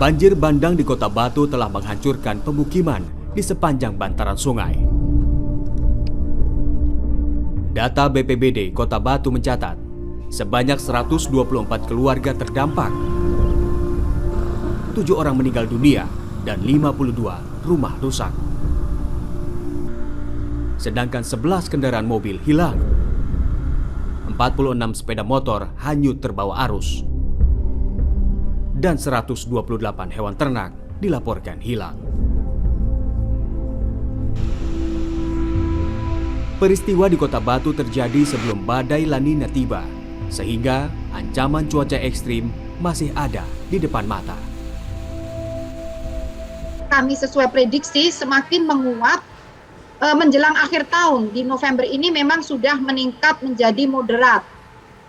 Banjir bandang di Kota Batu telah menghancurkan pemukiman di sepanjang bantaran sungai. Data BPBD Kota Batu mencatat, sebanyak 124 keluarga terdampak. 7 orang meninggal dunia dan 52 rumah rusak. Sedangkan 11 kendaraan mobil hilang. 46 sepeda motor hanyut terbawa arus. Dan 128 hewan ternak dilaporkan hilang. Peristiwa di Kota Batu terjadi sebelum badai La Nina tiba, sehingga ancaman cuaca ekstrim masih ada di depan mata. Kami sesuai prediksi semakin menguat menjelang akhir tahun. Di November ini memang sudah meningkat menjadi moderat.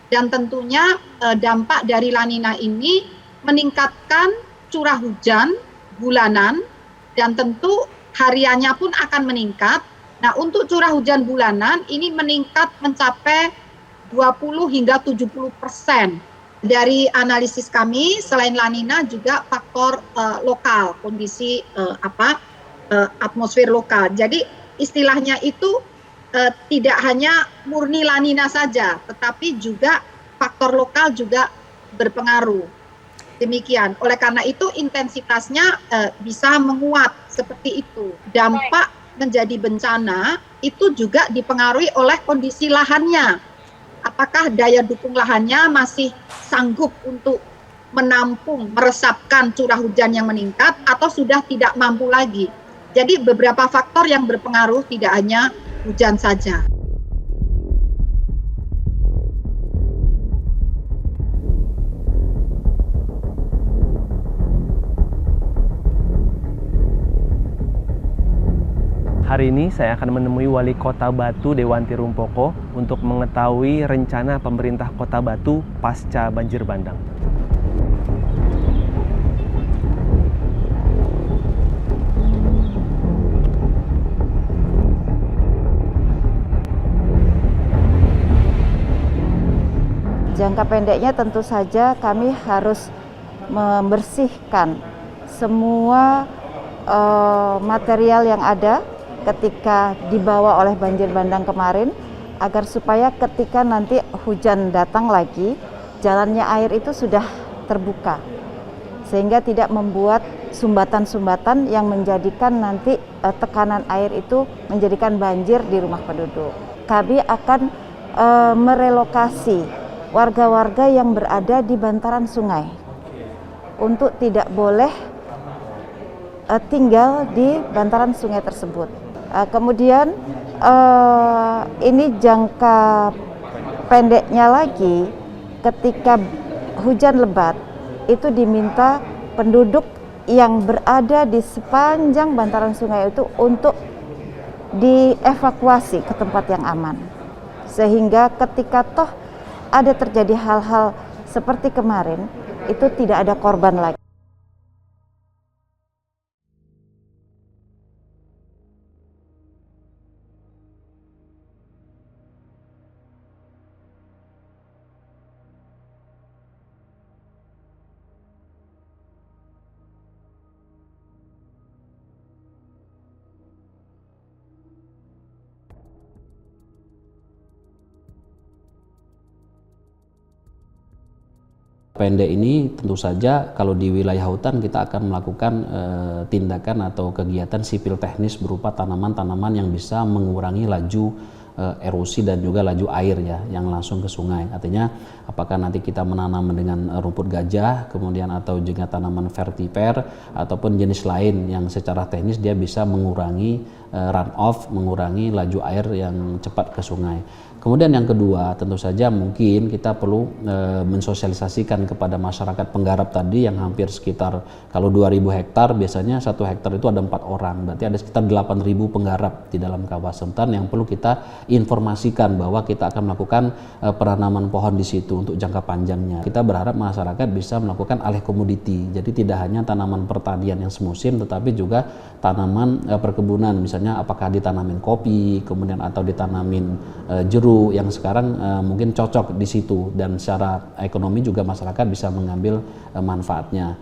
Dan tentunya dampak dari La Nina ini meningkatkan curah hujan bulanan dan tentu hariannya pun akan meningkat. Nah, untuk curah hujan bulanan ini meningkat mencapai 20 hingga 70%. Dari analisis kami, selain La Nina juga faktor lokal, kondisi atmosfer lokal. Jadi istilahnya itu tidak hanya murni La Nina saja, tetapi juga faktor lokal juga berpengaruh. Demikian. Oleh karena itu intensitasnya bisa menguat seperti itu. Dampak menjadi bencana itu juga dipengaruhi oleh kondisi lahannya. Apakah daya dukung lahannya masih sanggup untuk menampung, meresapkan curah hujan yang meningkat atau sudah tidak mampu lagi. Jadi beberapa faktor yang berpengaruh, tidak hanya hujan saja. Hari ini saya akan menemui Wali Kota Batu Dewanti Rumpoko untuk mengetahui rencana pemerintah Kota Batu pasca banjir bandang. Jangka pendeknya tentu saja kami harus membersihkan semua material yang ada ketika dibawa oleh banjir bandang kemarin, agar supaya ketika nanti hujan datang lagi, jalannya air itu sudah terbuka, sehingga tidak membuat sumbatan-sumbatan yang menjadikan nanti tekanan air itu menjadikan banjir di rumah penduduk. Kami akan merelokasi warga-warga yang berada di bantaran sungai untuk tidak boleh tinggal di bantaran sungai tersebut. Kemudian ini jangka pendeknya lagi, ketika hujan lebat itu diminta penduduk yang berada di sepanjang bantaran sungai itu untuk dievakuasi ke tempat yang aman, sehingga ketika toh ada terjadi hal-hal seperti kemarin itu tidak ada korban lagi. Pendek ini tentu saja kalau di wilayah hutan kita akan melakukan tindakan atau kegiatan sipil teknis berupa tanaman-tanaman yang bisa mengurangi laju erosi dan juga laju air ya yang langsung ke sungai. Artinya apakah nanti kita menanam dengan rumput gajah, kemudian atau juga tanaman vertiper ataupun jenis lain yang secara teknis dia bisa mengurangi runoff, mengurangi laju air yang cepat ke sungai. Kemudian yang kedua, tentu saja mungkin kita perlu mensosialisasikan kepada masyarakat penggarap tadi yang hampir sekitar, kalau 2.000 hektar biasanya 1 hektar itu ada 4 orang, berarti ada sekitar 8.000 penggarap di dalam kawasan hutan yang perlu kita informasikan bahwa kita akan melakukan penanaman pohon di situ untuk jangka panjangnya. Kita berharap masyarakat bisa melakukan alih komoditi, jadi tidak hanya tanaman pertanian yang semusim tetapi juga tanaman perkebunan, misalnya apakah ditanamin kopi, kemudian atau ditanamin jeruk yang sekarang mungkin cocok di situ dan secara ekonomi juga masyarakat bisa mengambil manfaatnya.